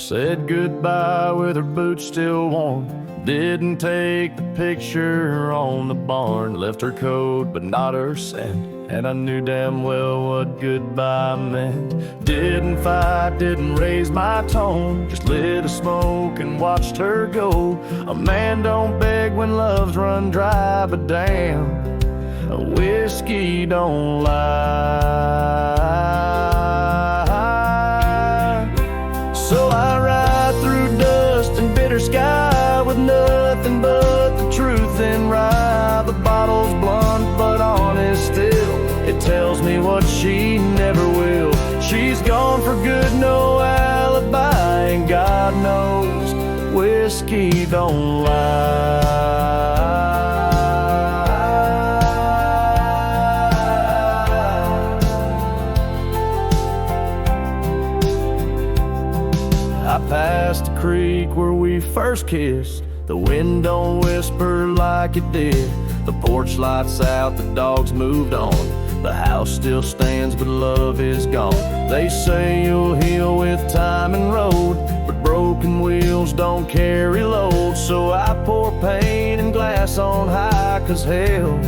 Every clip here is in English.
said goodbye with her boots still warm. Didn't take the picture on the barn. Left her coat but not her scent, and I knew damn well what goodbye meant. Didn't fight, didn't raise my tone, just lit a smoke and watched her go. A man don't beg when love's run dry, but damn, a whiskey don't lie. So I ride through dust and bitter sky with nothing but the truth in rye. The bottle's blunt but honest still, it tells me what she never will. She's gone for good, no alibi, and God knows whiskey don't lie. I passed the creek where we first kissed. The wind don't whisper like it did. The porch lights out, the dogs moved on. The house still stands, but love is gone. They say you'll heal with time and road, but broken wheels don't carry load. So I pour pain and glass on high, 'cause hell,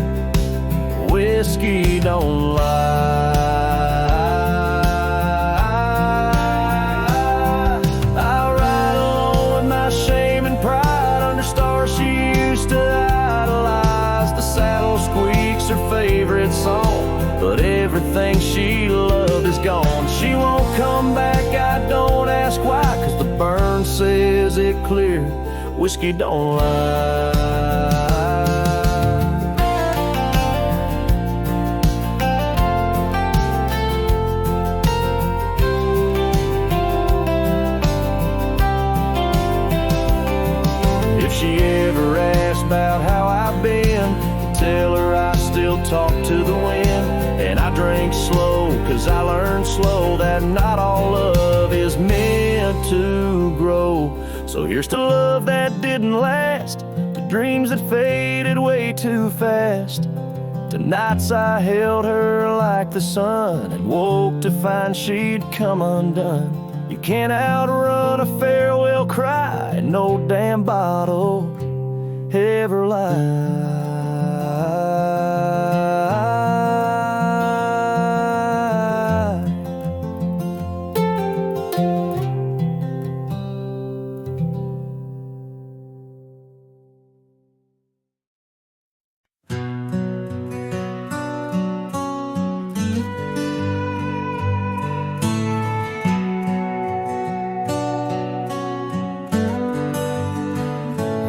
whiskey don't lie. I ride alone with my shame and pride under stars she used to idolize. The saddle squeaks her favorite song, but everything she loved is gone. She won't come back, I don't ask why, 'cause the burn says it clear, whiskey don't lie. If she ever asks about how I've been, tell her I still talk to the wind. And I drink slow, 'cause I learned slow that not all love is meant to grow. So here's to love that didn't last, to dreams that faded way too fast, to nights I held her like the sun and woke to find she'd come undone. You can't outrun a farewell cry, and no damn bottle ever lies.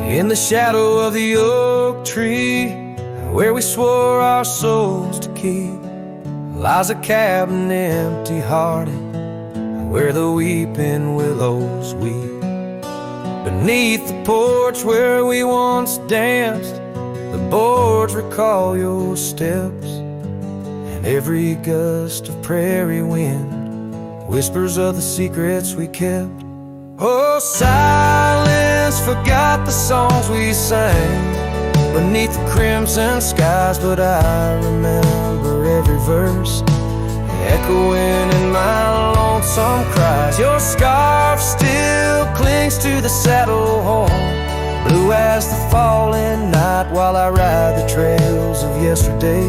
In the shadow of the oak tree, where we swore our souls to keep, lies a cabin empty-hearted, where the weeping willows weep. Beneath the porch where we once danced, the boards recall your steps, and every gust of prairie wind whispers of the secrets we kept. Oh, silence forgot the songs we sang beneath the crimson skies, but I remember every verse echoing in my lonesome cries. Your scarf still clings to the saddle horn, blue as the falling night, while I ride the trails of yesterday,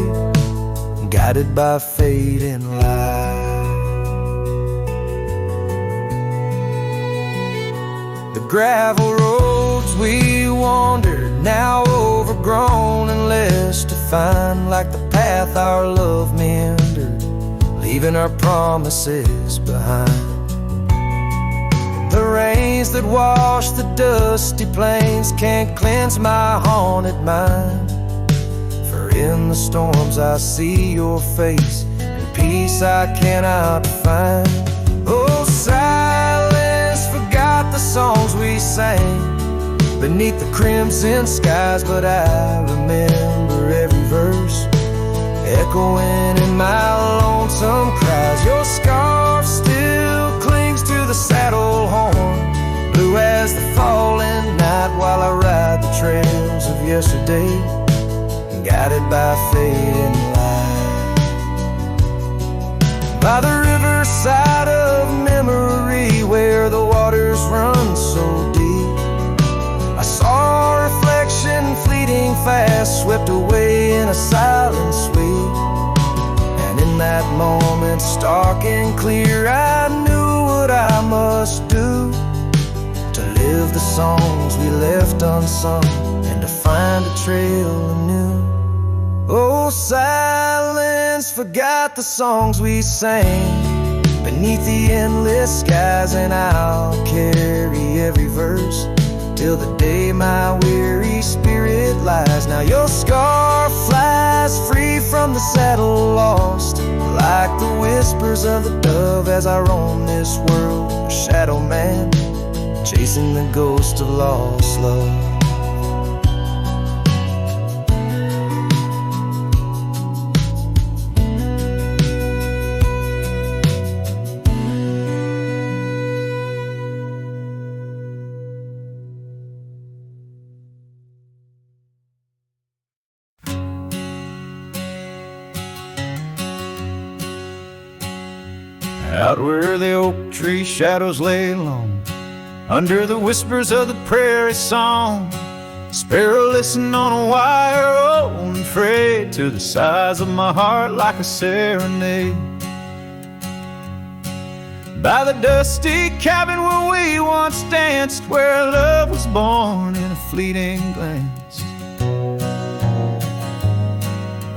guided by fate and light. The gravel roads we wandered, now overgrown and less defined, like the path our love meandered, leaving our promises behind. The rains that wash the dusty plains can't cleanse my haunted mind, for in the storms I see your face, and peace I cannot find. Oh, silence forgot the songs we sang beneath the crimson skies, but I remember every verse echoing in my lonesome cries. Your scarf still clings to the saddle horn, blue as the falling night, while I ride the trails of yesterday, guided by fate and light. By the riverside of memory where the waters run so deep. I saw a reflection fleeting fast, swept away in a silent sweep. And in that moment, stark and clear, I knew what I must do to live the songs we left unsung and to find a trail anew. Oh, silence forgot the songs we sang beneath the endless skies, and I'll carry every verse till the day my weary spirit lies. Now your scarf flies free from the saddle, lost like the whispers of the dove as I roam this world, a shadow man chasing the ghost of lost love. Out where the oak tree shadows lay long, under the whispers of the prairie song, sparrow listen on a wire, oh, and frayed to the size of my heart like a serenade. By the dusty cabin where we once danced, where love was born in a fleeting glance.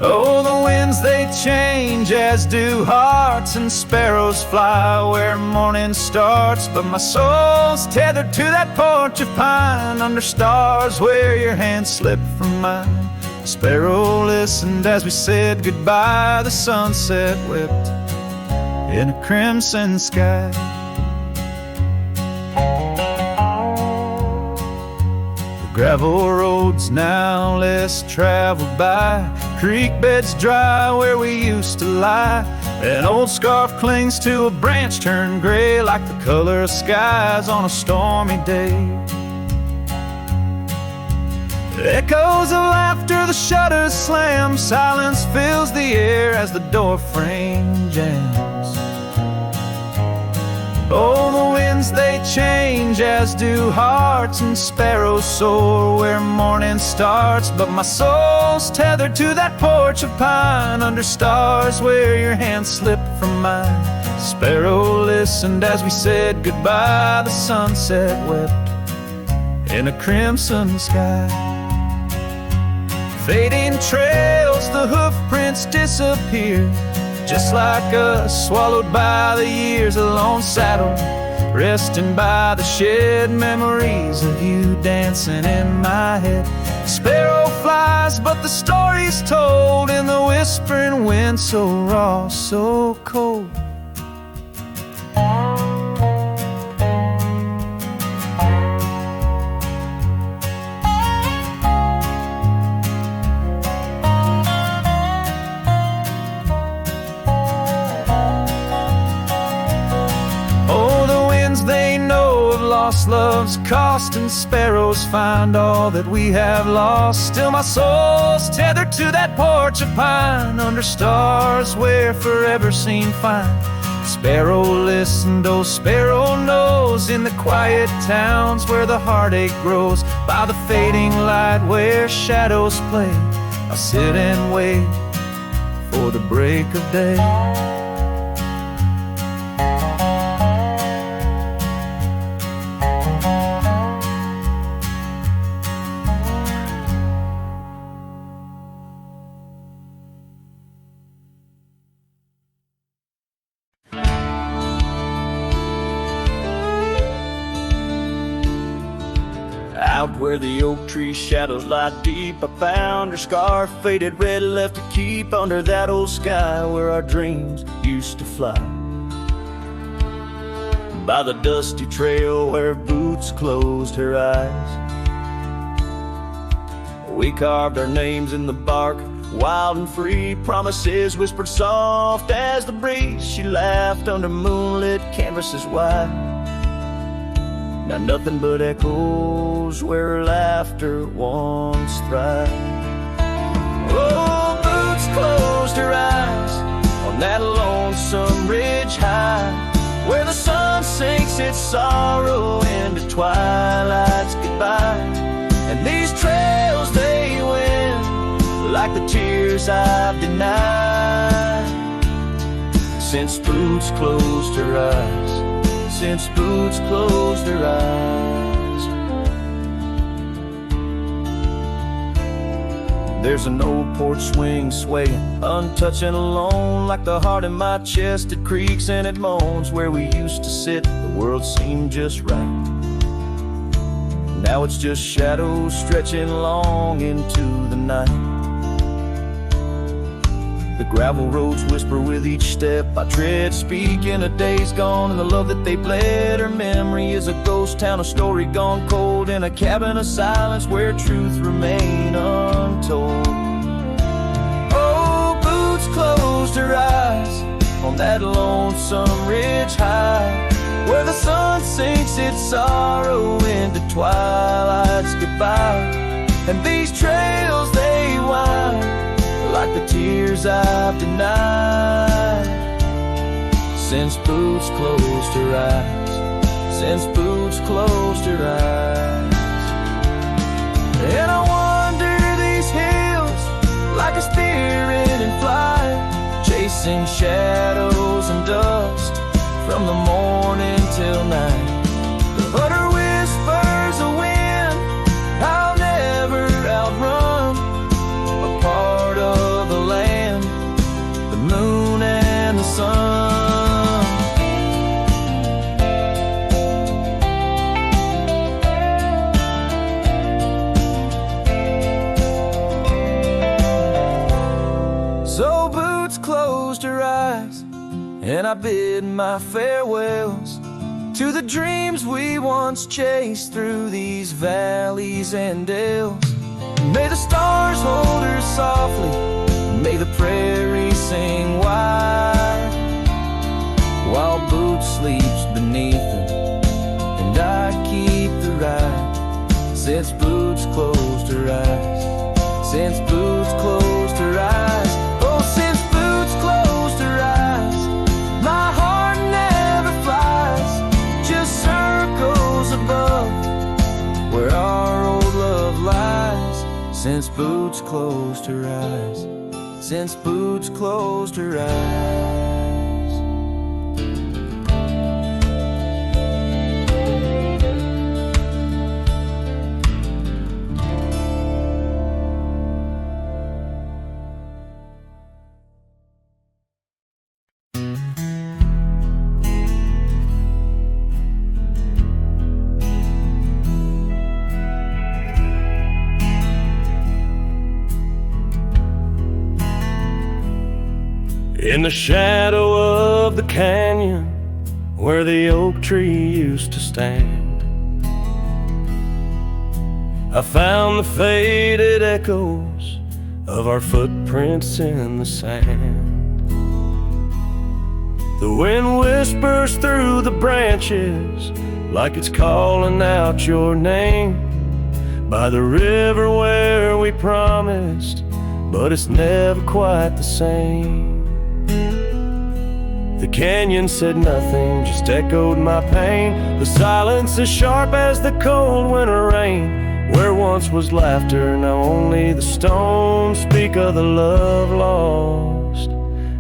Oh, the winds they change, as do hearts, and sparrows fly where morning starts. But my soul's tethered to that porch of pine, under stars where your hand slipped from mine. Sparrow listened as we said goodbye, the sunset wept in a crimson sky. Gravel roads now less traveled by, creek beds dry where we used to lie. An old scarf clings to a branch turned gray, like the color of skies on a stormy day. Echoes of laughter, the shutters slam, silence fills the air as the door frame jams. Oh, the winds they change, as do hearts, and sparrows soar where morning starts. But my soul's tethered to that porch of pine, under stars where your hand slipped from mine. Sparrow listened as we said goodbye, the sunset wept in a crimson sky. Fading trails, the hoof prints disappear, just like us, swallowed by the years. A lone saddle, resting by the shed, memories of you dancing in my head. Sparrow flies, but the story's told in the whispering wind, so raw, so cold. Lost love's cost, and sparrows find all that we have lost. Still my soul's tethered to that porch of pine, under stars where forever seemed fine. Sparrow listened, oh sparrow knows, in the quiet towns where the heartache grows. By the fading light where shadows play, I'll sit and wait for the break of day. Out where the oak tree shadows lie deep, I found her scarf, faded red, left to keep under that old sky where our dreams used to fly. By the dusty trail where boots closed her eyes, we carved our names in the bark, wild and free, promises whispered soft as the breeze. She laughed under moonlit canvases wide, now nothing but echoes where her laughter once thrived. Oh, boots closed her eyes on that lonesome ridge high, where the sun sinks its sorrow into twilight's goodbye. And these trails they win like the tears I've denied. Since boots closed her eyes, since boots closed her eyes. There's an old porch swing swaying, untouched and alone, like the heart in my chest. It creaks and it moans. Where we used to sit, the world seemed just right. Now it's just shadows stretching long into the night. The gravel roads whisper with each step I tread, speaking of days gone and the love that they bled. Her memory is a ghost town, a story gone cold, in a cabin of silence where truth remain untold. Oh, boots closed her eyes on that lonesome ridge high, where the sun sinks its sorrow into twilight's goodbye. And these trails they wind like the tears I've denied. Since boots closed her eyes, since boots closed her eyes. And I wander these hills like a spirit in flight, chasing shadows and dust from the morning till night. But her whispers a wind I'll never outrun, a part of the land, the moon and the sun. So boots closed her eyes, and I bid my farewells to the dreams we once chased through these valleys and dales. May the stars hold her softly, may the prairie sing wide, while boots sleeps beneath them, and I keep the ride. Since boots closed her eyes, since boots closed her eyes. Oh, since boots closed her eyes, my heart never flies, just circles above where our old love lies. Since boots closed her eyes, since boots closed her eyes. In the shadow of the canyon where the oak tree used to stand, I found the faded echoes of our footprints in the sand. The wind whispers through the branches like it's calling out your name, by the river where we promised, but it's never quite the same. The canyon said nothing, just echoed my pain. The silence as sharp as the cold winter rain. Where once was laughter, now only the stones speak of the love lost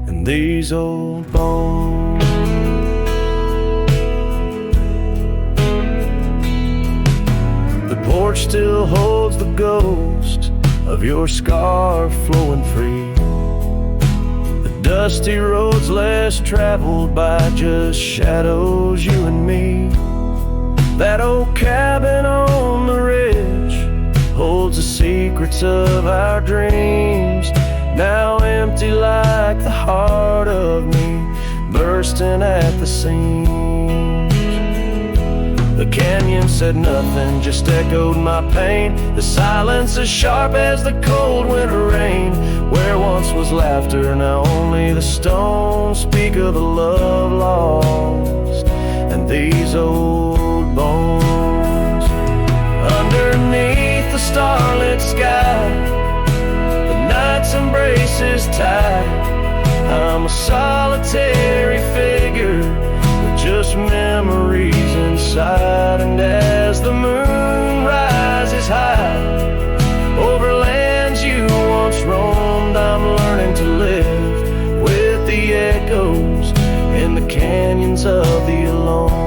and these old bones. The porch still holds the ghost of your scarf flowing free. Dusty roads less traveled by, just shadows, you and me. That old cabin on the ridge holds the secrets of our dreams, now empty like the heart of me, bursting at the seams. The canyon said nothing, just echoed my pain. The silence as sharp as the cold winter rain. Where once was laughter, now only the stones speak of the love lost and these old bones. Underneath the starlit sky, the night's embrace is tight. I'm a solitary figure with just precious memories inside. And as the moon rises high over lands you once roamed, I'm learning to live with the echoes in the canyons of the alone.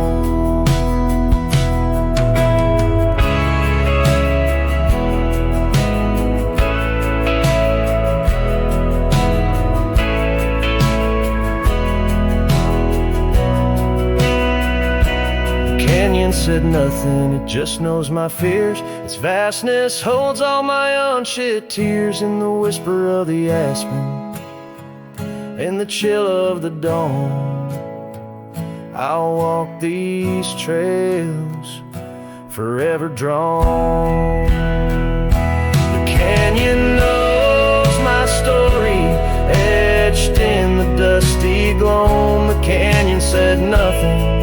Said nothing, it just knows my fears. Its vastness holds all my unshed tears. In the whisper of the aspen, in the chill of the dawn, I'll walk these trails forever drawn. The canyon knows my story, etched in the dusty gloam. The canyon said nothing,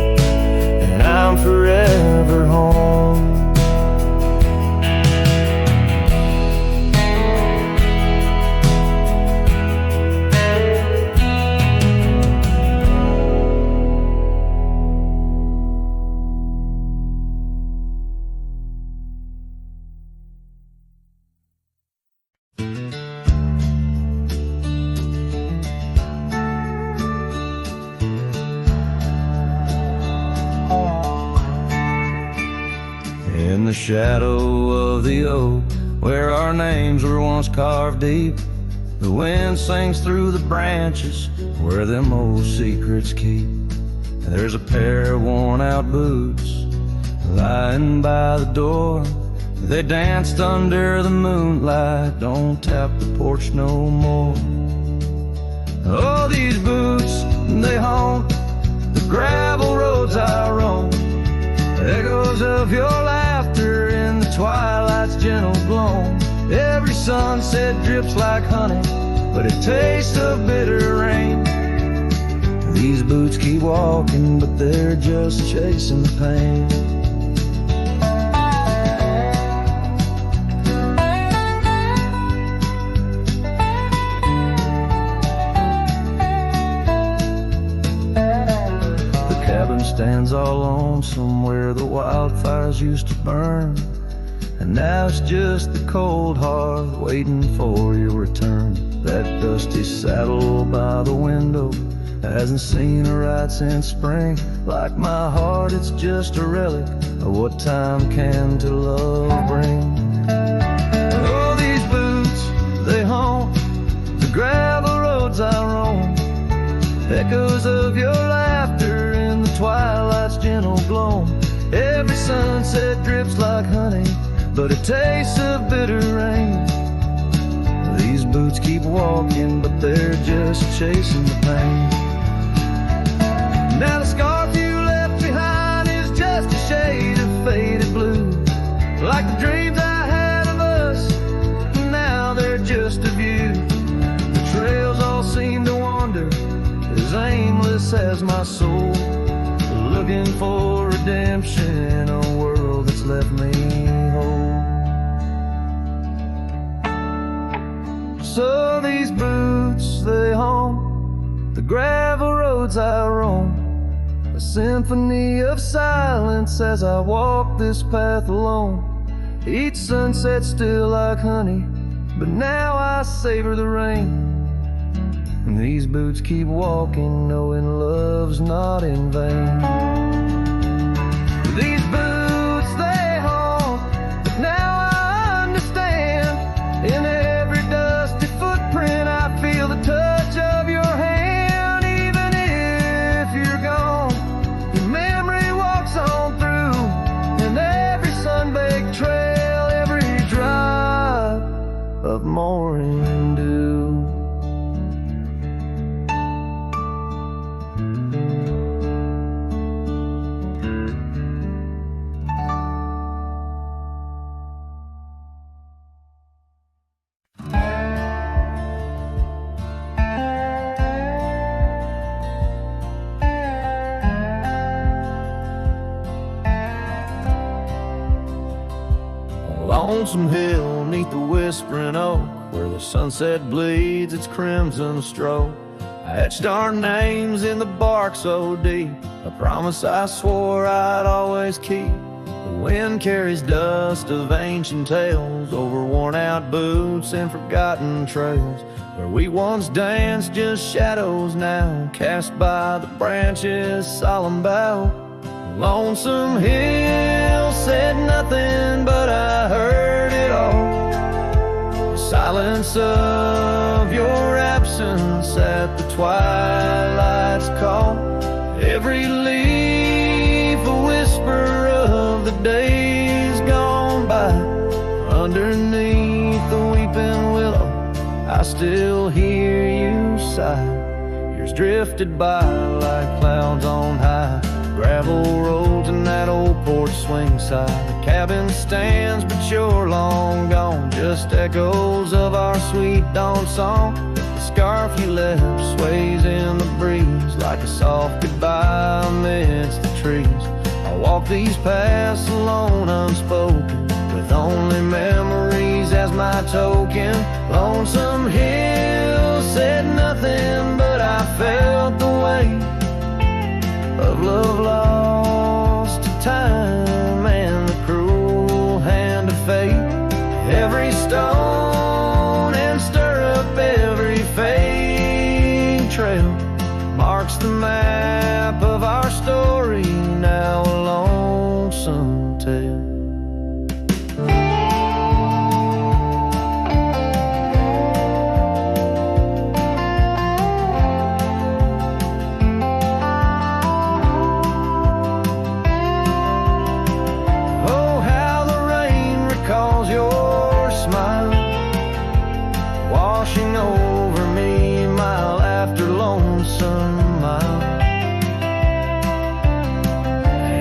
I'm forever home. In the shadow of the oak, where our names were once carved deep, the wind sings through the branches where them old secrets keep. There's a pair of worn-out boots lying by the door. They danced under the moonlight, don't tap the porch no more. Oh, these boots, they haunt the gravel roads I roam. Echoes of your laughter in the twilight's gentle gloam. Every sunset drips like honey, but it tastes of bitter rain. These boots keep walking, but they're just chasing the pain. Stands all lonesome where the wildfires used to burn, and now it's just the cold hearth waiting for your return. That dusty saddle by the window hasn't seen a ride since spring. Like my heart, it's just a relic of what time can to love bring. Oh, these boots, they haunt the gravel roads I roam. Echoes of your laughter in the twilight's gentle gloam. Every sunset drips like honey, but it tastes of bitter rain. These boots keep walking, but they're just chasing the pain. Now the scarf you left behind is just a shade of faded blue, like the dreams I had of us, now they're just a view. The trails all seem to wander, as aimless as my soul, looking for redemption in a world that's left me whole. So these boots, they haunt the gravel roads I roam. A symphony of silence as I walk this path alone. Each sunset still like honey, but now I savor the rain. And these boots keep walking, knowing love's not in vain. These boots, they haunt, but now I understand. In every dusty footprint I feel the touch of your hand. Even if you're gone, your memory walks on through. And every sun-baked trail, every drop of morning dew. Lonesome hill neath the whispering oak, where the sunset bleeds its crimson stroke. I etched our names in the bark so deep, a promise I swore I'd always keep. The wind carries dust of ancient tales over worn-out boots and forgotten trails. Where we once danced, just shadows now, cast by the branches' solemn bough. Lonesome Hill said nothing, but I heard it all. The silence of your absence at the twilight's call. Every leaf a whisper of the days gone by. Underneath the weeping willow, I still hear you sigh. Years drifted by like clouds on high. Gravel roads and that old porch swing side. The cabin stands, but you're long gone. Just echoes of our sweet dawn song. The scarf you left sways in the breeze like a soft goodbye amidst the trees. I walk these paths alone, unspoken, with only memories as my token. Lonesome Hill said nothing, but I felt the weight of love lost to time and the cruel hand of fate. Every stone and stirrup, every fading trail marks the map of our story, now a lonesome tale. Washing over me mile after lonesome mile.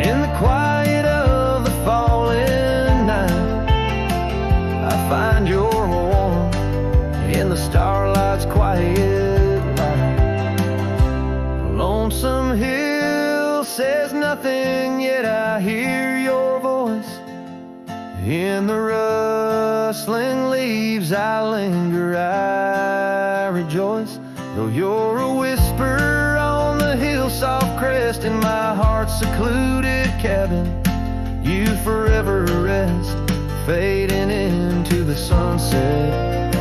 In the quiet of the falling night, I find your warmth in the starlight's quiet light. Lonesome Hill says nothing, yet I hear your voice. In the rustling leaves I linger, I rejoice. Though you're a whisper on the hill's soft crest, in my heart's secluded cabin you forever rest, fading into the sunset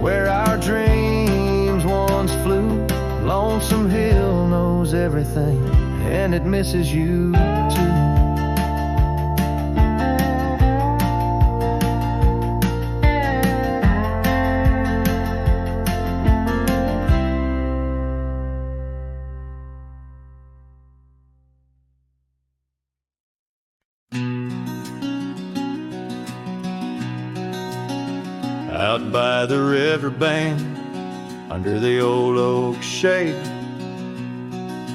where our dreams once flew. Lonesome Hill knows everything, and it misses you too. Out by the riverbank, under the old oak shade,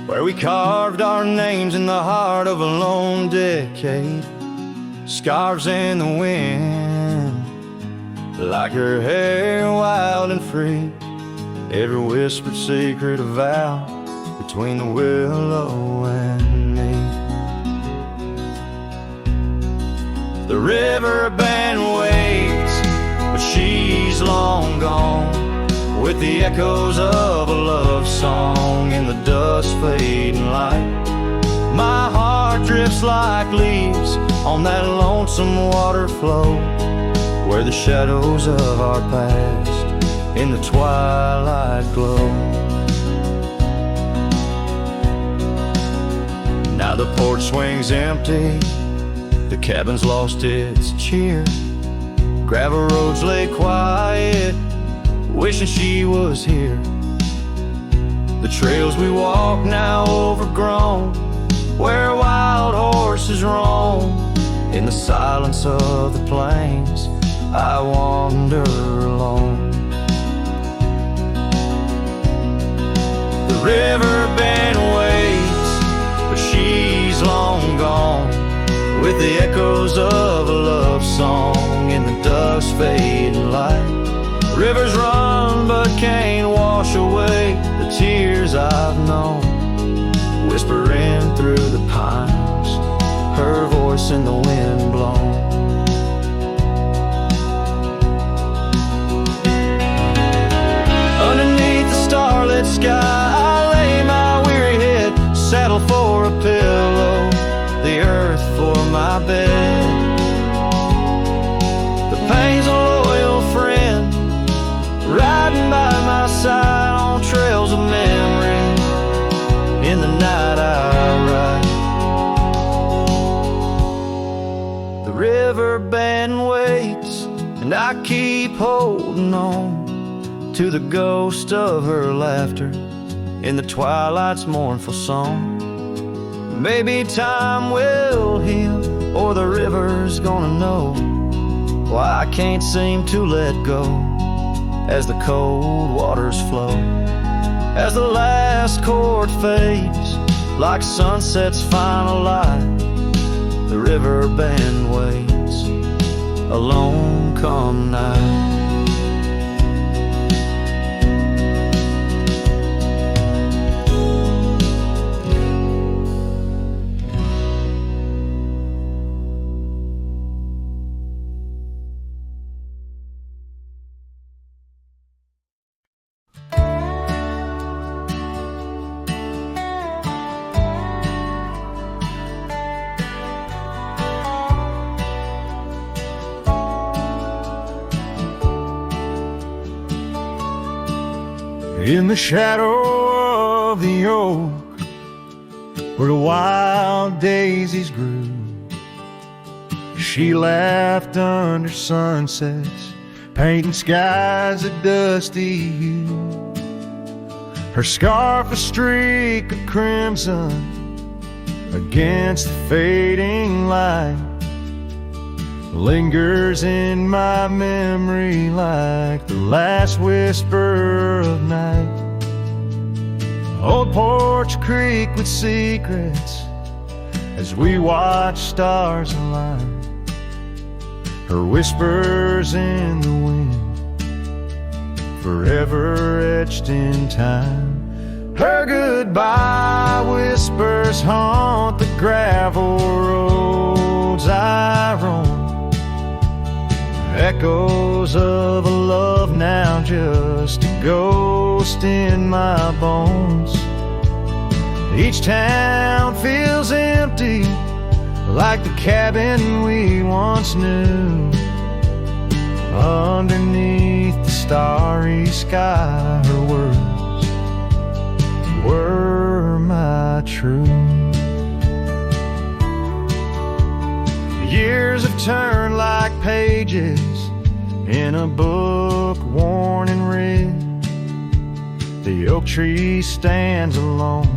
where we carved our names in the heart of a lone decade. Scarves in the wind, like her hair wild and free. Every whispered secret a vow between the willow and me. The riverband waits, but she's long gone, with the echoes of a love song in the dust fading light. My heart drifts like leaves on that lonesome water flow, where the shadows of our past in the twilight glow. Now the porch swings empty, the cabin's lost its cheer. Gravel roads lay quiet, wishing she was here. The trails we walk now overgrown, where wild horses roam. In the silence of the plains, I wander alone. The riverband waits, but she's long gone, with the echoes of a love song in the dust fading light. Rivers run but can't wash away the tears I've known, whispering through the pines, her voice in the wind blown. Underneath the starlit fades, and I keep holding on to the ghost of her laughter in the twilight's mournful song. Maybe time will heal, or the river's gonna know why I can't seem to let go as the cold waters flow. As the last chord fades, like sunset's final light, the river band waits, alone come night. In the shadow of the oak, where the wild daisies grew, she laughed under sunsets, painting skies a dusty hue. Her scarf a streak of crimson against the fading light, lingers in my memory like the last whisper of night. Old Porch Creek with secrets as we watch stars align, her whispers in the wind forever etched in time. Her goodbye whispers haunt the gravel roads I roam, echoes of a love now just a ghost in my bones. Each town feels empty, like the cabin we once knew. Underneath the starry sky, her words were my truth. Years have turned like pages in a book worn and read. The oak tree stands alone,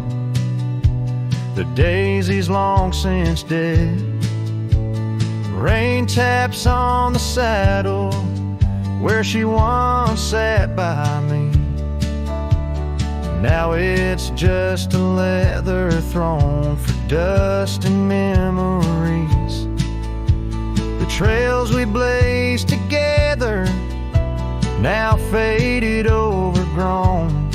the daisy's long since dead. Rain taps on the saddle where she once sat by me. Now it's just a leather throne for dust and memories. The trails we blazed together, now faded, overgrown,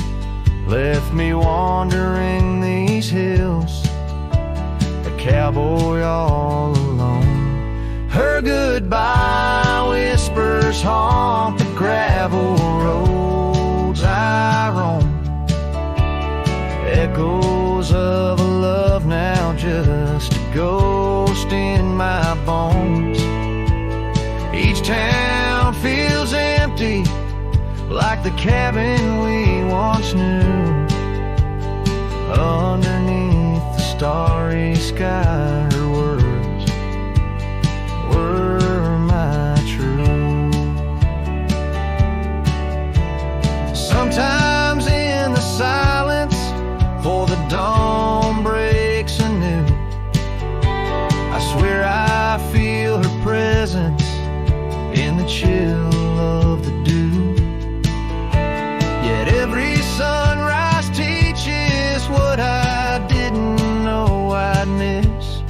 left me wandering these hills, a cowboy all alone. Her goodbye whispers haunt the gravel roads I roam, echoes of a love now just a ghost in my bones. Each town feels empty, like the cabin we once knew. Underneath the starry sky, her words were my truth. Sometimes in the silence, before the dawn breaks anew, I swear I feel her presence in the chill of the dew. Yet every sunrise teaches what I didn't know I'd miss.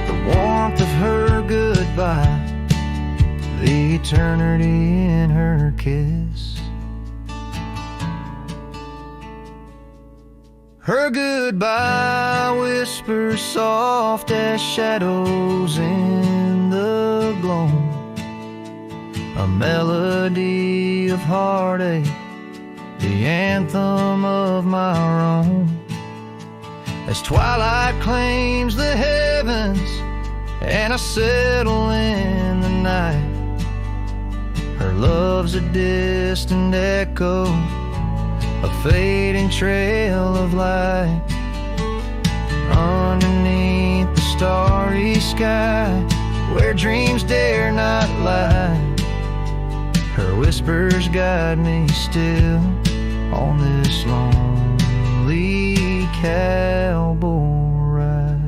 The warmth of her goodbye, the eternity in her kiss. Her goodbye whispers soft as shadows in the gloam, a melody of heartache, the anthem of my own. As twilight claims the heavens and I settle in the night, her love's a distant echo, a fading trail of light. Underneath the starry sky, where dreams dare not lie. Her whispers guide me still on this lonely cowboy ride.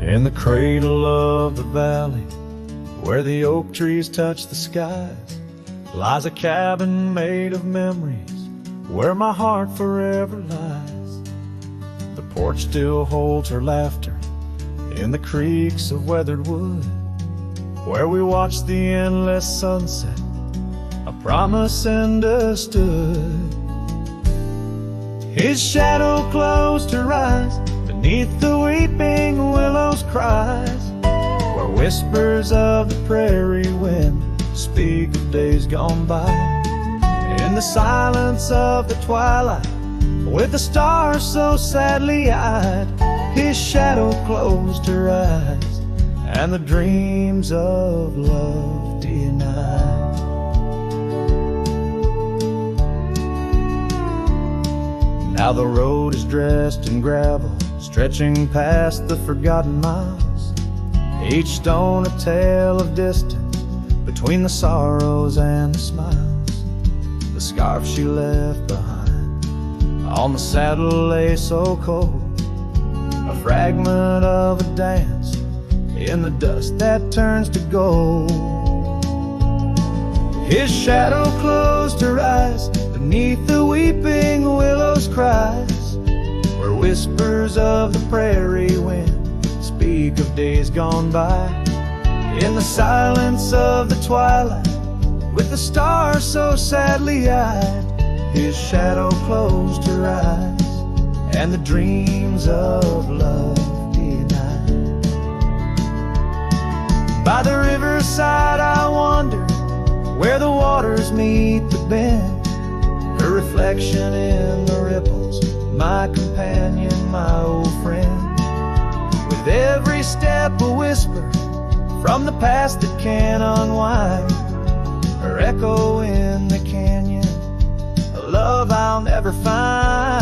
In the cradle of the valley, where the oak trees touch the skies, lies a cabin made of memories, where my heart forever lies. The porch still holds her laughter in the creaks of weathered wood, where we watched the endless sunset, a promise understood. His shadow closed her eyes beneath the weeping willows' cries, where whispers of the prairie wind speak of days gone by. In the silence of the twilight, with the stars so sadly eyed, his shadow closed her eyes, and the dreams of love denied. Now the road is dressed in gravel, stretching past the forgotten miles, each stone a tale of distance between the sorrows and the smiles. The scarf she left behind on the saddle lay so cold, a fragment of a dance in the dust that turns to gold. His shadow closed her eyes beneath the weeping willows' cries, where whispers of the prairie wind speak of days gone by. In the silence of the twilight, with the stars so sadly eyed, his shadow closed her eyes, and the dreams of love denied. By the riverside I wander, where the waters meet the bend, her reflection in the ripples, my companion, my old friend. With every step a whisper from the past that can unwind, her echo in the canyon, a love I'll never find.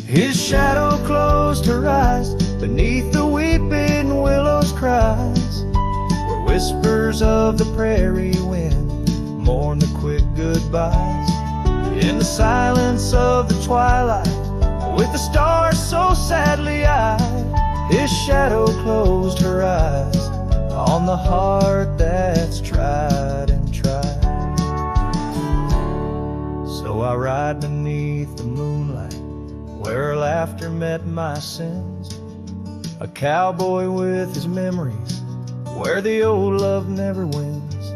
His shadow closed her eyes beneath the weeping willows' cries, where whispers of the prairie wind mourn the quick goodbyes. In the silence of the twilight, with the stars so sadly eyed, his shadow closed her eyes on the heart that's tried and tried. So I ride beneath the moonlight, where her laughter met my sins, a cowboy with his memories, where the old love never wins.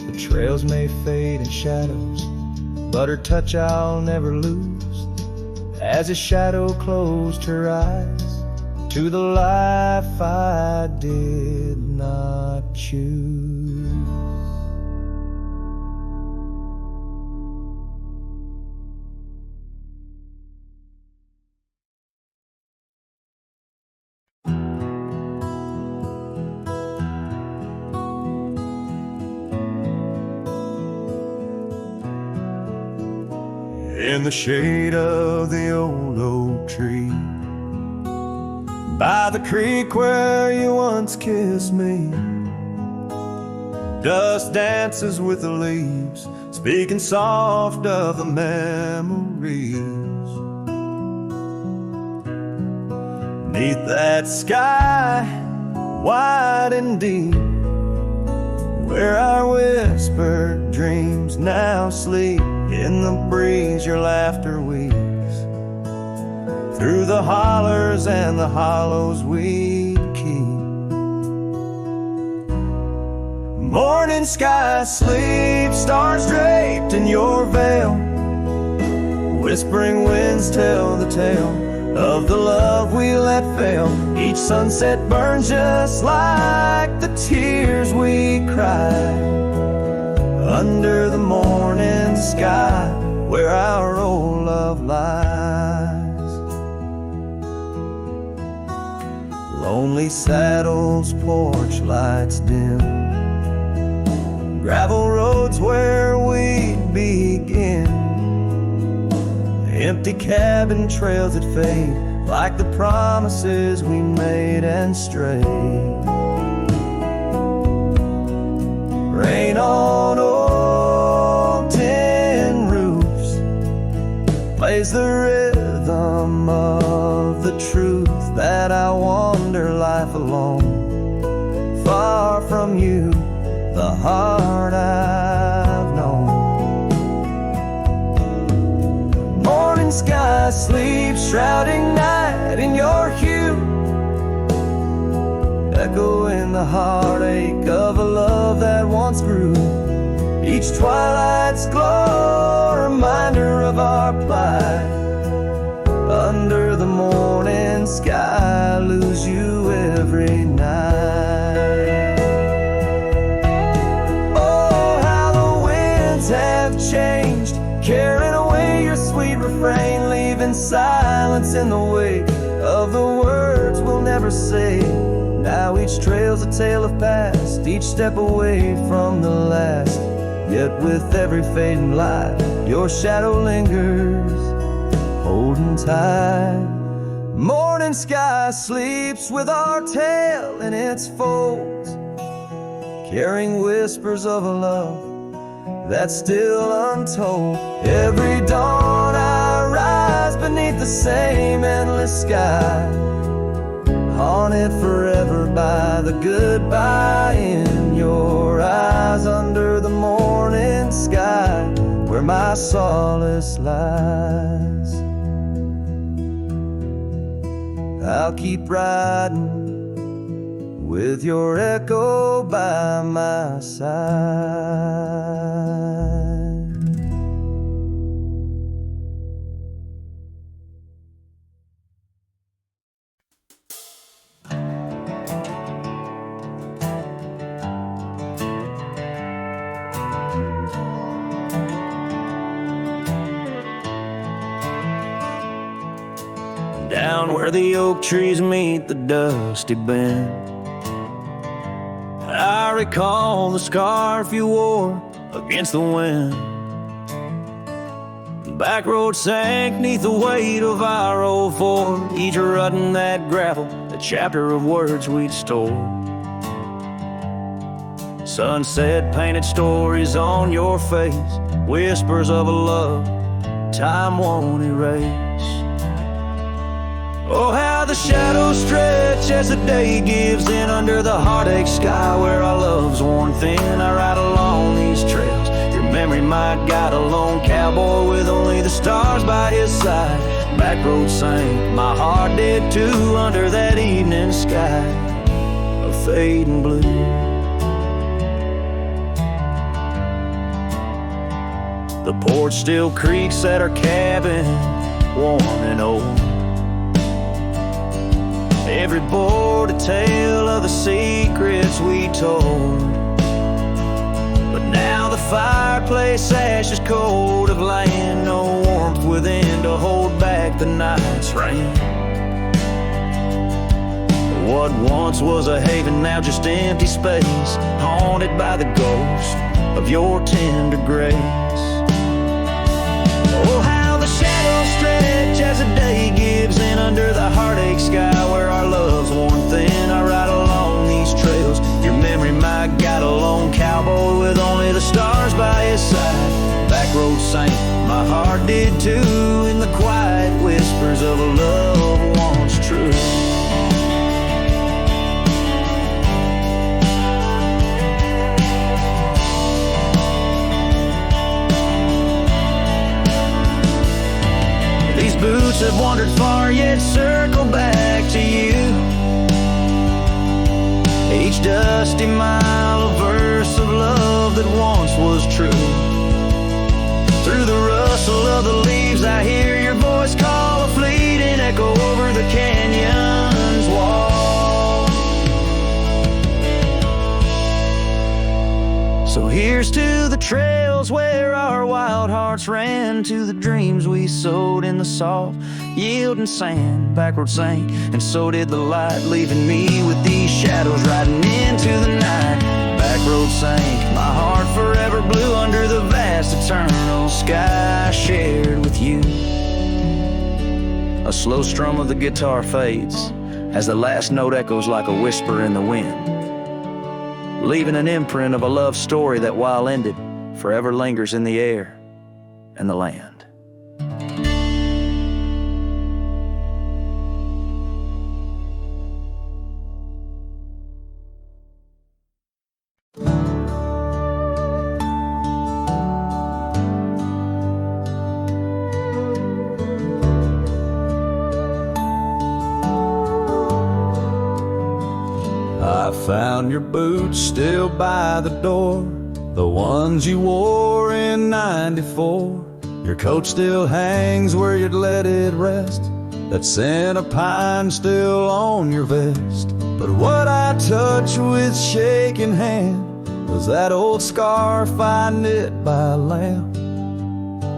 The trails may fade in shadows, but her touch I'll never lose, as his shadow closed her eyes to the life I did not choose. In the shade of the old oak tree, by the creek where you once kissed me, dust dances with the leaves, speaking soft of the memories. Neath that sky, wide and deep, where our whispered dreams now sleep, in the breeze your laughter weaves, through the hollers and the hollows we'd keep. Morning sky sleep, stars draped in your veil, whispering winds tell the tale of the love we let fail. Each sunset burns just like the tears we cried under the morning sky, where our old love lies. Lonely saddles, porch lights dim, gravel roads where we'd begin, empty cabin trails that fade like the promises we made and strayed. Rain on old tin roofs plays the rhythm of the truth that I wander life alone, far from you, the heart I've known. Morning sky sleeps, shrouding night in your hue, echoing the heartache of a love that once grew. Each twilight's glow, a reminder of our plight. Under the morning sky, I lose you every night. Oh, how the winds have changed, carrying away your sweet refrain, leaving silence in the wake of the words we'll never say. Now each trail's a tale of past, each step away from the last. Yet with every fading light, your shadow lingers, holding tight. Morning sky sleeps with our tale in its folds, carrying whispers of a love that's still untold. Every dawn I rise beneath the same endless sky, haunted forever by the goodbye in your eyes. Under the morning sky, where my solace lies, I'll keep riding with your echo by my side. Down where the oak trees meet the dusty bend, I recall the scarf you wore against the wind. The back road sank neath the weight of our old Ford, each rutting that gravel, a chapter of words we'd stored. Sunset painted stories on your face, whispers of a love time won't erase. Oh, how the shadows stretch as the day gives in, under the heartache sky where our love's worn thin. I ride along these trails, your memory might guide a lone cowboy with only the stars by his side. Back road sank, my heart did too, under that evening sky of fading blue. The porch still creaks at our cabin, warm and old. Every board a tale of the secrets we told. But now the fireplace ash is cold of land, no warmth within to hold back the night's rain. What once was a haven, now just empty space, haunted by the ghost of your tender grace. Oh, how the shadows stretch as the day gives in, under the heartache sky where our love's worn thin. I ride along these trails, your memory might guide a lone cowboy with only the stars by his side. Back road sank, my heart did too, in the quiet whispers of a love once true. Boots have wandered far, yet circle back to you. Each dusty mile, a verse of love that once was true. Through the rustle of the leaves, I hear your voice call a fleeting echo over the canyon's wall. So here's to the trails where our wild hearts ran, to the dreams we sowed in the soft, yielding sand. Backward sank, and so did the light, leaving me with these shadows riding into the night. Back road sank, my heart forever blue under the vast eternal sky shared with you. A slow strum of the guitar fades as the last note echoes like a whisper in the wind, leaving an imprint of a love story that, while ended, forever lingers in the air and the land. I found your boots still by the door, the ones you wore in '94. Your coat still hangs where you'd let it rest, that scent of pine still on your vest. But what I touched with shaking hand was that old scarf I knit by lamp,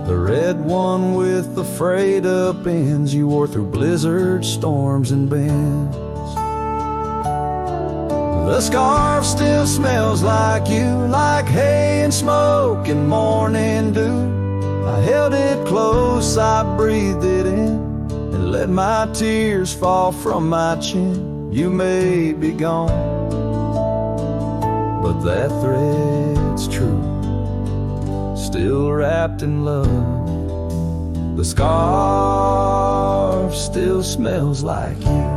the red one with the frayed up ends you wore through blizzards, storms, and bends. The scarf still smells like you, like hay and smoke and morning dew. I held it close, I breathed it in, and let my tears fall from my chin. You may be gone, but that thread's true, still wrapped in love. The scarf still smells like you.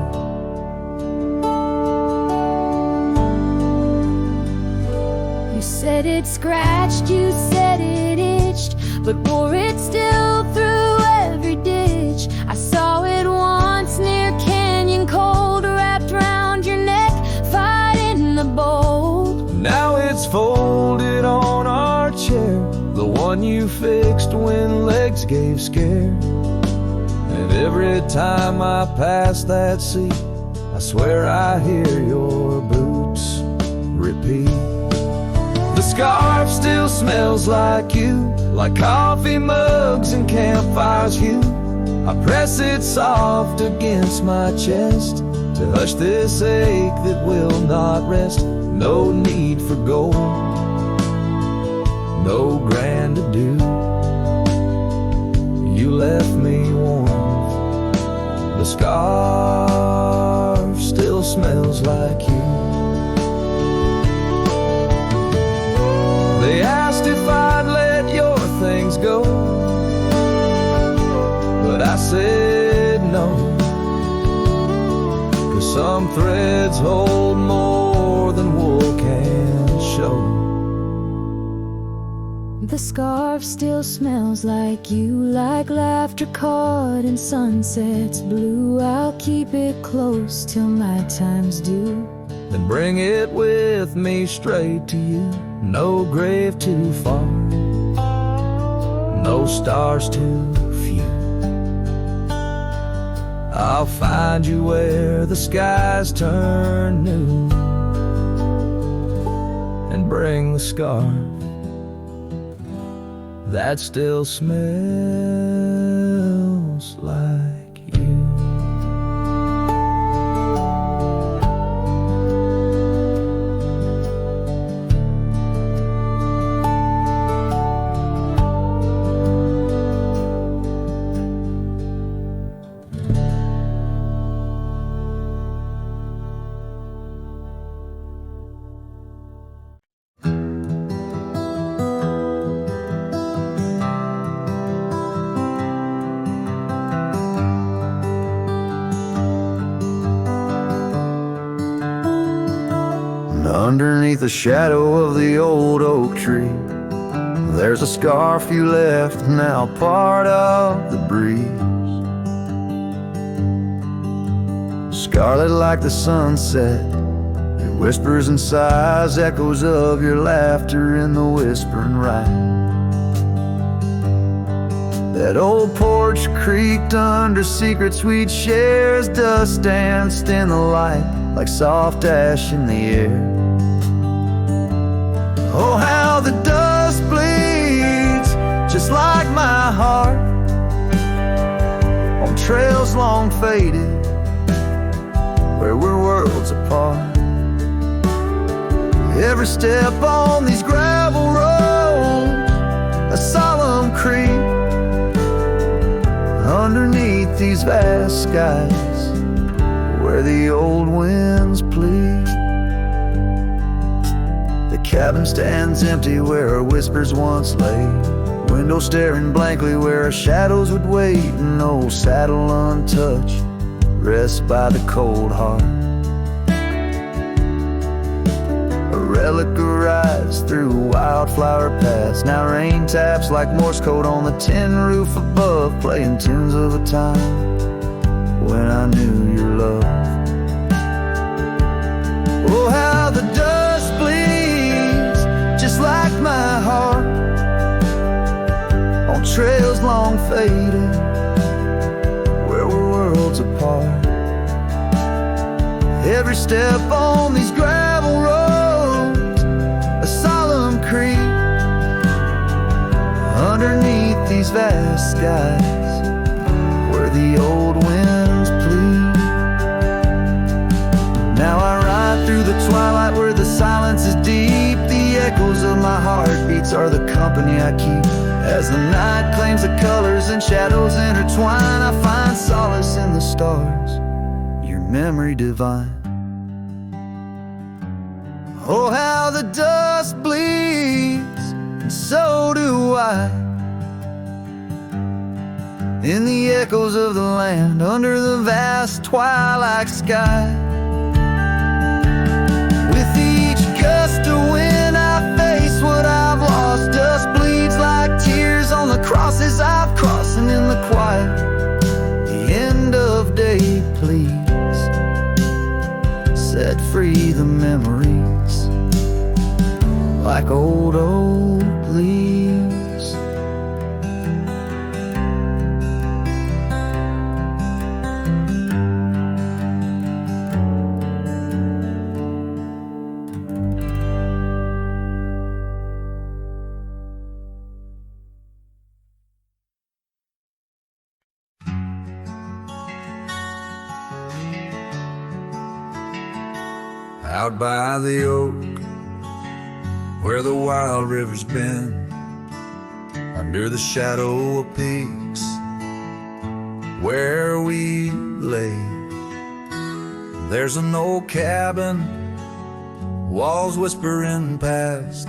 You said it scratched, you said it itched, but wore it still through every ditch. I saw it once near Canyon Cold, wrapped round your neck, fighting the bold. Now it's folded on our chair, the one you fixed when legs gave scare. And every time I pass that seat, I swear I hear your boots repeat. The scarf still smells like you, like coffee mugs and campfires hue. I press it soft against my chest to hush this ache that will not rest. No need for gold, no grand ado. You left me warm, the scarf still smells like you. They asked if I'd let your things go, but I said no, 'cause some threads hold more than wool can show. The scarf still smells like you, like laughter caught in sunset's blue. I'll keep it close till my time's due, Then bring it with me straight to you. No grave too far, no stars too few. I'll find you where the skies turn new, and bring the scarf that still smells like you. Underneath the shadow of the old oak tree, there's a scarf you left, now part of the breeze. Scarlet like the sunset, it whispers and sighs, echoes of your laughter in the whispering ride. That old porch creaked under secrets we'd share as dust danced in the light like soft ash in the air. Oh, how the dust blew just like my heart, on trails long faded, where we're worlds apart. Every step on these gravel roads, a solemn creep, underneath these vast skies, where the old winds plead. The cabin stands empty where our whispers once lay, window staring blankly where our shadows would wait. An old saddle untouched rests by the cold heart, a relic arrives through wildflower paths. Now rain taps like Morse code on the tin roof above, playing tunes of a time when I knew your love. Oh, how the dust bleeds just like my heart, on trails long faded, where we're worlds apart. Every step on these gravel roads, a solemn creep, underneath these vast skies, where the old winds plead. Now I ride through the twilight where the silence is deep. The echoes of my heartbeats are the company I keep. As the night claims the colors and shadows intertwine, I find solace in the stars, your memory divine. Oh, how the dust bleeds, and so do I, in the echoes of the land, under the vast twilight sky. With each gust of wind I face what I've lost. Dust bleeds like tears on the crosses I've crossed. And in the quiet, the end of day, please set free the memories like old leaves. Out by the oak, where the wild river's been, under the shadow of peaks, where we lay, there's an old cabin, walls whispering past,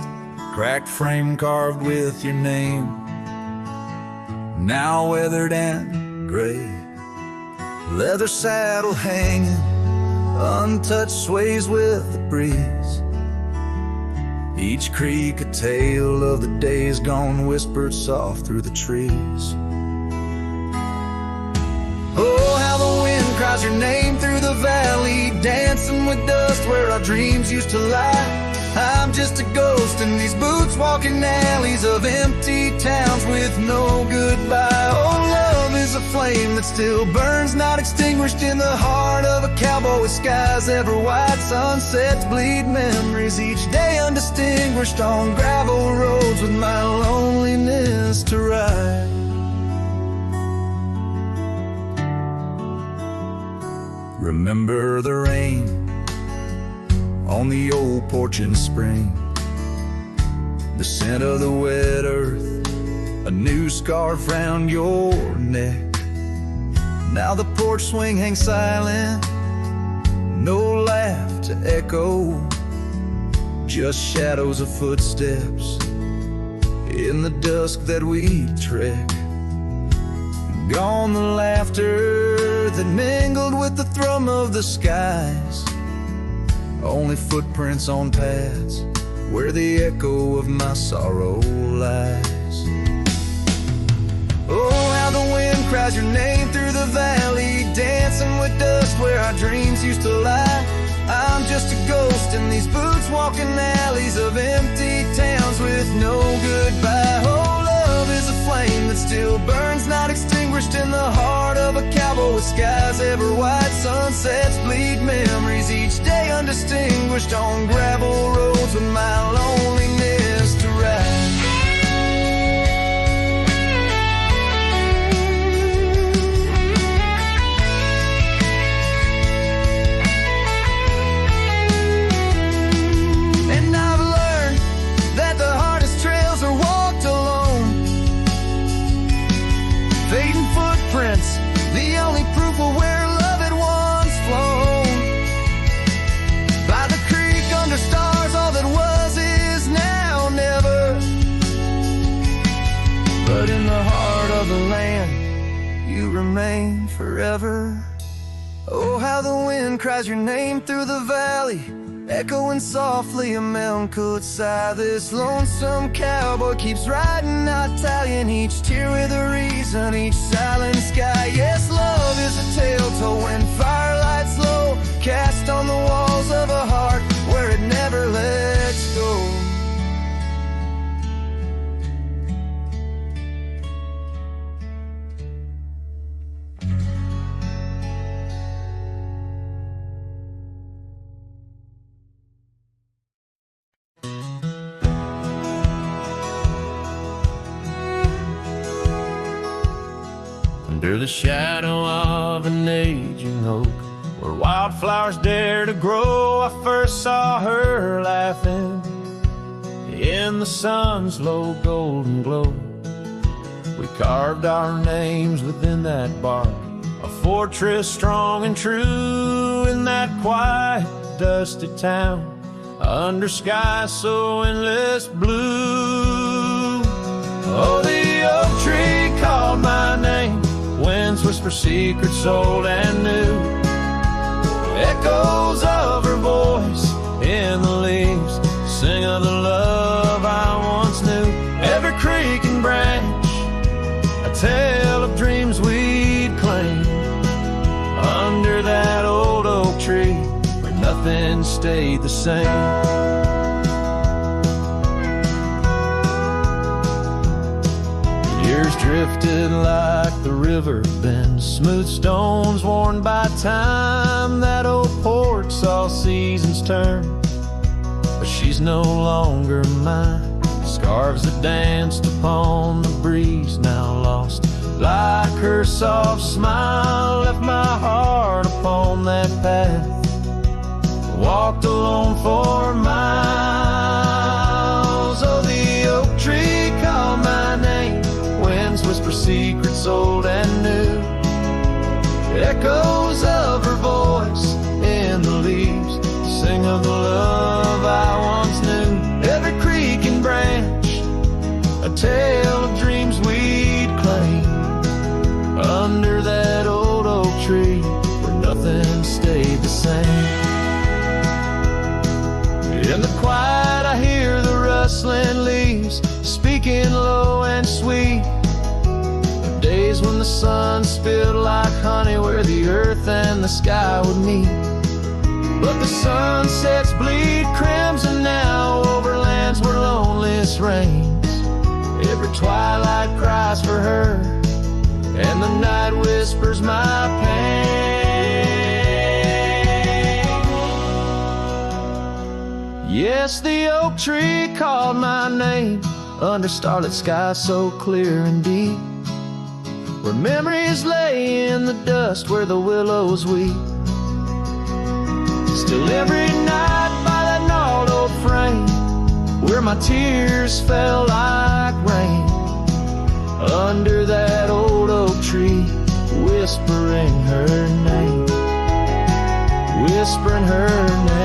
cracked frame carved with your name, now weathered and gray, leather saddle hanging, untouched sways with the breeze. Each creak a tale of the days gone, whispered soft through the trees. Oh, how the wind cries your name through the valley, dancing with dust where our dreams used to lie. I'm just a ghost in these boots, walking alleys of empty towns with no goodbye. Oh, love is a flame that still burns, not extinguished in the heart of a cowboy with skies ever white. Sunsets bleed memories each day undistinguished on gravel roads with my loneliness to ride. Remember the rain on the old porch in spring, the scent of the wet earth, a new scarf round your neck. Now the porch swing hangs silent, no laugh to echo, just shadows of footsteps in the dusk that we trek. Gone the laughter that mingled with the thrum of the skies, only footprints on paths where the echo of my sorrow lies. Oh, how the wind cries your name through the valley, dancing with dust where our dreams used to lie. I'm just a ghost in these boots, walking alleys of empty towns with no goodbye. Oh, love is a flame that still burns, not extinguished in the heart of a cowboy with skies ever white. Sunsets bleed memories each day undistinguished on gravel roads with my loneliness to ride. Now the wind cries your name through the valley, echoing softly a melancholy sigh. This lonesome cowboy keeps riding, not tallying each tear with a reason, each silent sky. Yes, love is a tale told when firelights low, cast on the walls of a heart where it never lets go. Under the shadow of an aging oak, where wildflowers dare to grow, I first saw her laughing in the sun's low golden glow. We carved our names within that bark, a fortress strong and true in that quiet, dusty town, under skies so endless blue. Oh, the oak tree called my name, winds whisper secrets old and new, echoes of her voice in the leaves sing of the love I once knew. Every creek and branch, a tale of dreams we'd claim, under that old oak tree where nothing stayed the same. Years drifted like the river bends, smooth stones worn by time. That old porch saw seasons turn, but she's no longer mine. Scarves that danced upon the breeze now lost, like her soft smile left my heart upon that path. Walked alone for miles. Oh, the oak tree called my name, winds whisper secrets old and new, echoes of her voice in the leaves sing of the love I once knew. Every creek and branch, a tale of dreams we'd claim, under that old oak tree where nothing stayed the same. In the quiet I hear the rustling leaves speaking low and sweet, days when the sun spilled like honey where the earth and the sky would meet. But the sunsets bleed crimson now over lands where loneliness reigns. Every twilight cries for her, and the night whispers my pain. Yes, the oak tree called my name, under starlit skies so clear and deep, where memories lay in the dust where the willows weep. Still every night by that gnarled old frame, where my tears fell like rain, under that old oak tree, whispering her name, whispering her name.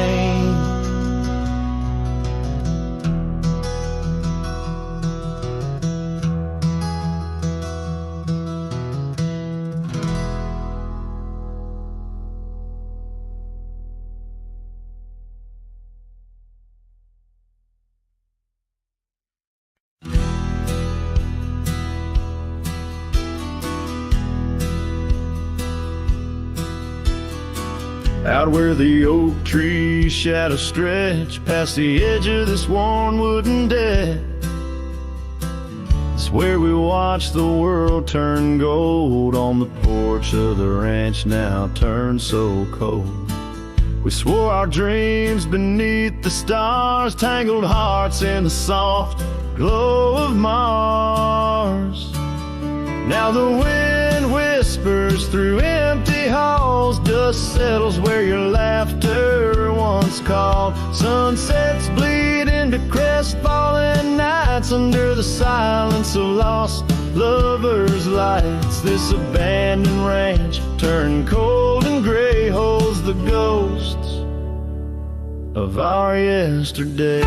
Out where the oak tree shadows stretch past the edge of this worn wooden deck, it's where we watch the world turn gold on the porch of the ranch now turned so cold. We swore our dreams beneath the stars, tangled hearts in the soft glow of Mars. Now the wind whispers through empty halls, dust settles where your laughter once called. Sunsets bleed into crestfallen nights under the silence of lost lovers' lights. This abandoned ranch turned cold and gray holds the ghosts of our yesterday.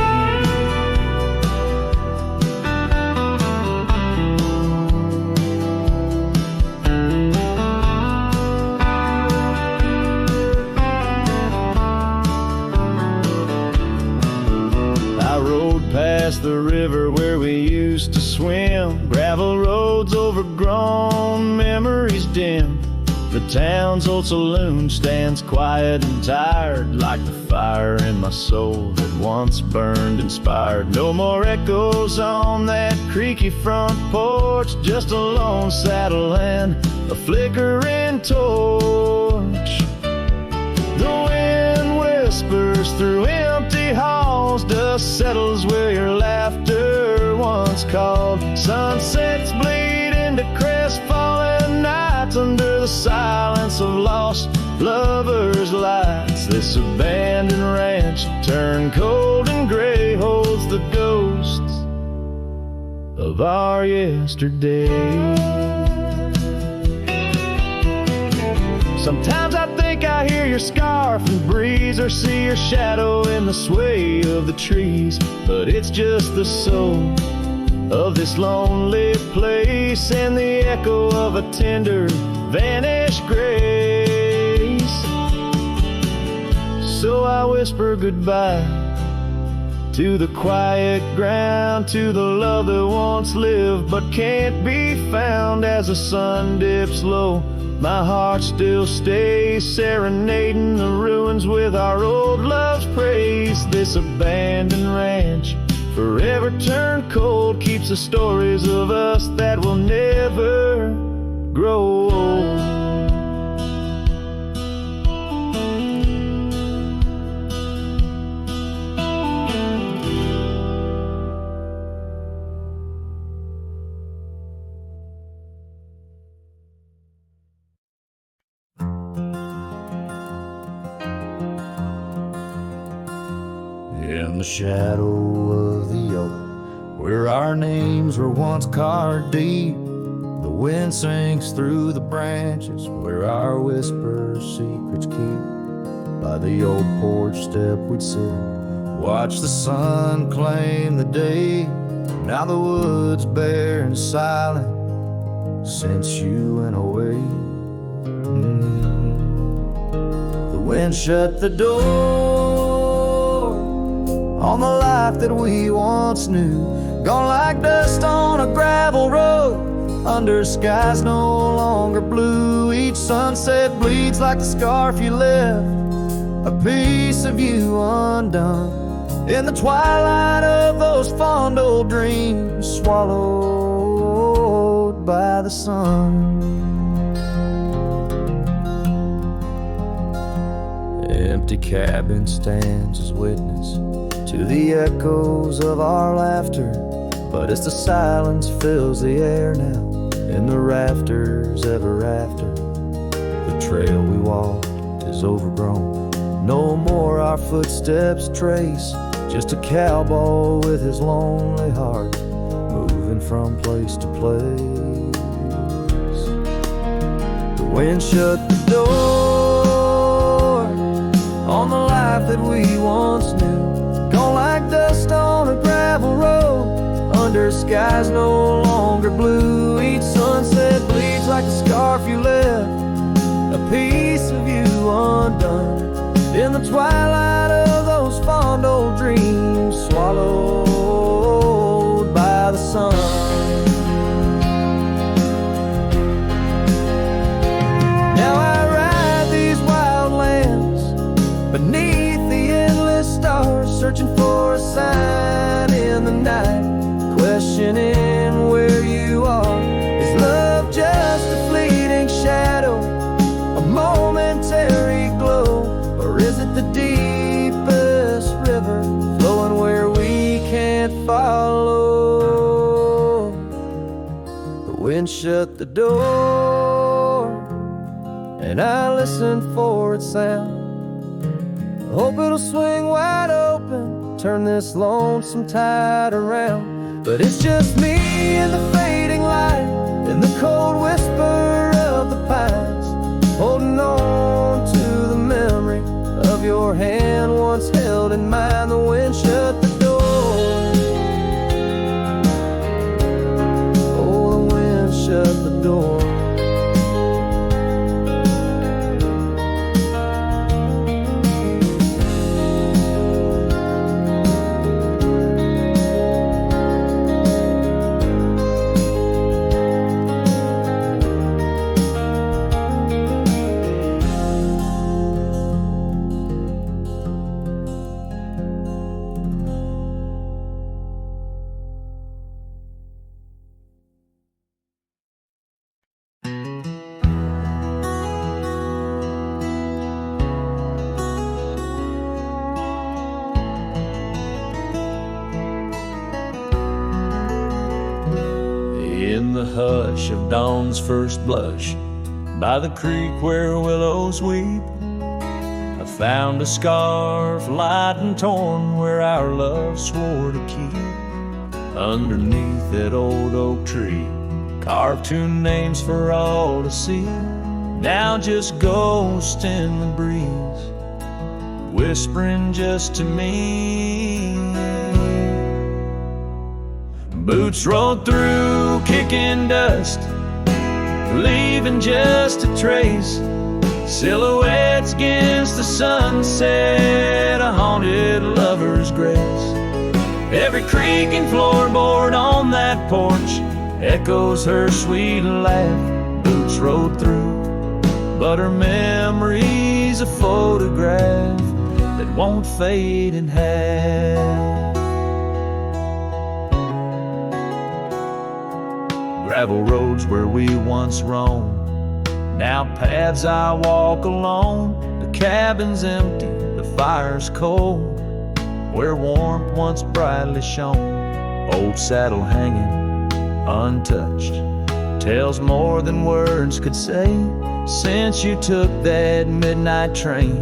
past the river where we used to swim. Gravel roads overgrown, memories dim. The town's old saloon stands quiet and tired, like the fire in my soul that once burned inspired. No more echoes on that creaky front porch, just a lone saddle and a flickering torch. The wind whispers through empty halls, dust settles where your laughter once called. Sunsets bleed into crestfallen nights under the silence of lost lovers' lights. This abandoned ranch turned cold and gray holds the ghosts of our yesterday. Sometimes I think I hear your scarf and breeze, or see your shadow in the sway of the trees. But it's just the soul of this lonely place and the echo of a tender vanished grace. So I whisper goodbye to the quiet ground, to the love that once lived but can't be found. As the sun dips low, my heart still stays serenading the ruins with our old love's praise. This abandoned ranch forever turned cold keeps the stories of us that will never grow old. In the shadow of the oak, where our names were once carved deep, the wind sinks through the branches, where our whispers secrets keep. By the old porch step we'd sit, watch the sun claim the day. Now the wood's bare and silent since you went away. The wind shut the door on the life that we once knew, gone like dust on a gravel road, under skies no longer blue. Each sunset bleeds like the scarf you left, a piece of you undone, in the twilight of those fond old dreams, swallowed by the sun. Empty cabin stands as witness to the echoes of our laughter, but as the silence fills the air now, in the rafters ever after, the trail we walked is overgrown. No more our footsteps trace, just a cowboy with his lonely heart, moving from place to place. The wind shut the door on the life that we once knew, gone like dust on a gravel road, under skies no longer blue. Each sunset bleeds like the scarf you left, a piece of you undone, in the twilight of those fond old dreams, swallowed by the sun. Now I ride these wild lands beneath the endless stars, searching for a sign in the night, questioning where you are. Is love just a fleeting shadow, a momentary glow, or is it the deepest river flowing where we can't follow? The wind shut the door and I listen for its sound. I hope it'll swing wide open, turn this lonesome tide around. But it's just me and the fading light, and the cold whisper of the pines, holding on to the memory of your hand once held in mine. The wind shut the door. Oh, the wind shut the door. hush of dawn's first blush, by the creek where willows weep, I found a scarf light and torn where our love swore to keep. Underneath that old oak tree, carved two names for all to see, now just ghost in the breeze, whispering just to me. Boots rolled through, kicking dust, leaving just a trace. Silhouettes against the sunset, a haunted lover's grace. Every creaking floorboard on that porch echoes her sweet laugh. Boots rolled through, but her memory's a photograph that won't fade in half. Gravel roads where we once roamed, now paths I walk alone. The cabin's empty, the fire's cold, where warmth once brightly shone. Old saddle hanging untouched tells more than words could say, since you took that midnight train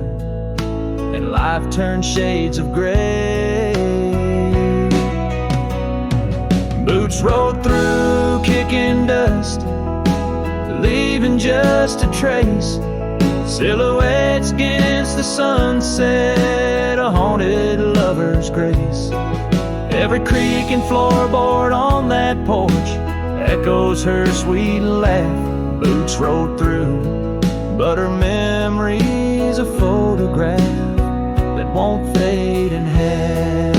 and life turned shades of gray. Boots rolled through, kicking dust, leaving just a trace. Silhouettes against the sunset, a haunted lover's grace. Every creaking floorboard on that porch echoes her sweet laugh. Boots rolled through, but her memory's a photograph that won't fade in half.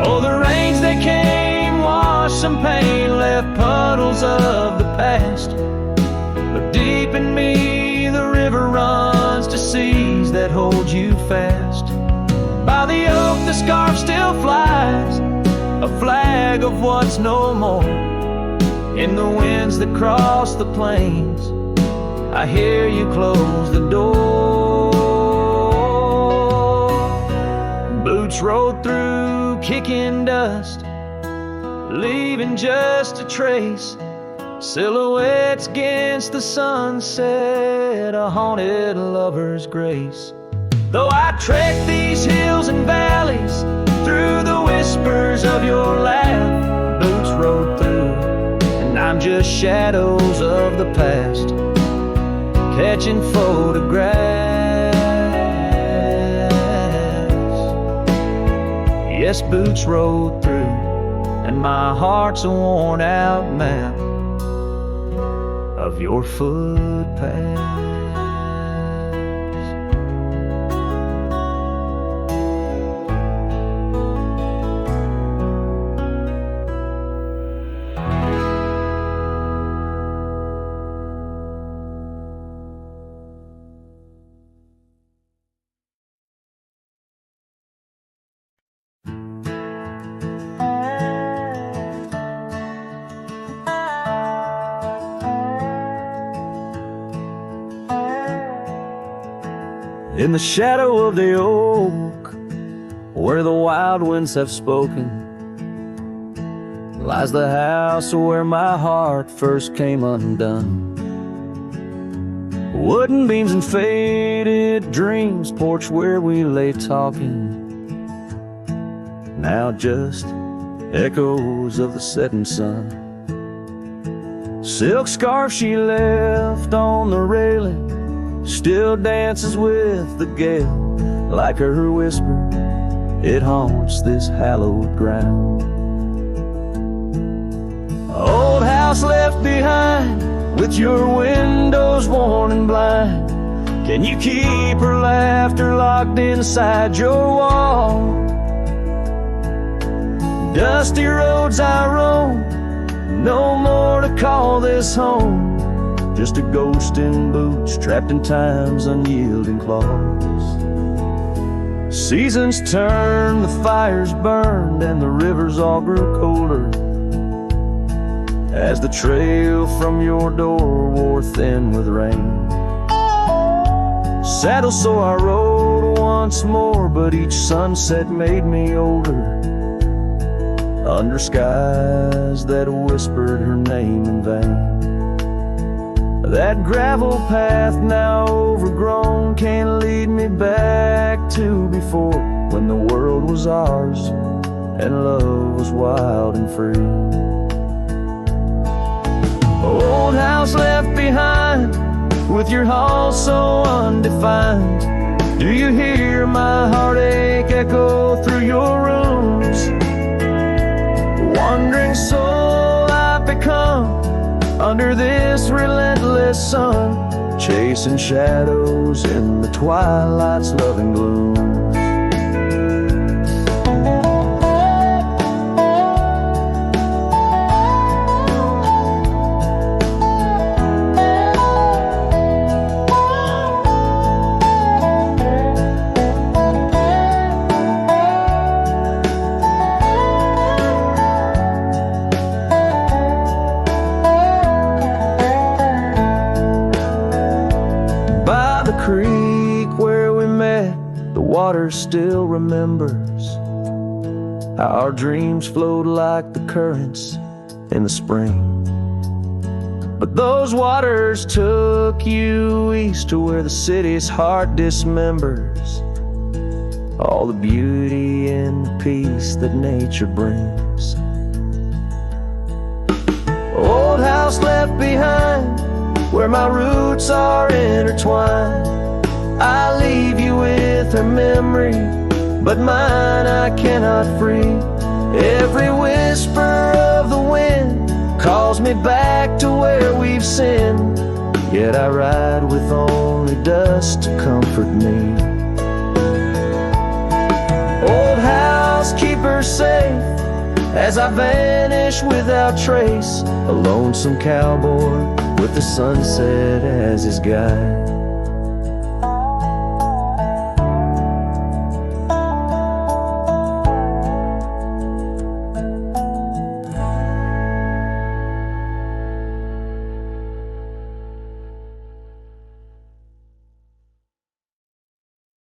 Oh, the rains that came washed some pain, left puddles of the past. But deep in me, the river runs to seas that hold you fast. By the oak, the scarf still flies, a flag of what's no more. In the winds that cross the plains, I hear you close the door. Boots rolled through, kicking dust, leaving just a trace. Silhouettes against the sunset, a haunted lover's grace. Though I trek these hills and valleys, through the whispers of your laugh, boots rolled through, and I'm just shadows of the past, catching photographs. Yes, boots rolled through, and my heart's a worn out map of your footpath. In the shadow of the oak, where the wild winds have spoken, lies the house where my heart first came undone. Wooden beams and faded dreams, porch where we lay talking, now just echoes of the setting sun. Silk scarf she left on the railing still dances with the gale. Like her whisper, it haunts this hallowed ground. Old house left behind, with your windows worn and blind. Can you keep her laughter locked inside your wall? Dusty roads I roam, no more to call this home. Just a ghost in boots, trapped in time's unyielding claws. Seasons turned, the fires burned, and the rivers all grew colder, as the trail from your door wore thin with rain. Saddle so I rode once more, but each sunset made me older, under skies that whispered her name in vain. That gravel path now overgrown can't lead me back to before, when the world was ours and love was wild and free. Old house left behind, with your hall so undefined. Do you hear my heartache echo through your rooms? Wandering soul I've become under this relentless sun, chasing shadows in the twilight's loving gloom. Water still remembers how our dreams flowed like the currents in the spring. But those waters took you east to where the city's heart dismembers all the beauty and the peace that nature brings. Old house left behind, where my roots are intertwined. I leave you with her memory, but mine I cannot free. Every whisper of the wind calls me back to where we've sinned, yet I ride with only dust to comfort me. Old house, keep her safe as I vanish without trace, a lonesome cowboy with the sunset as his guide.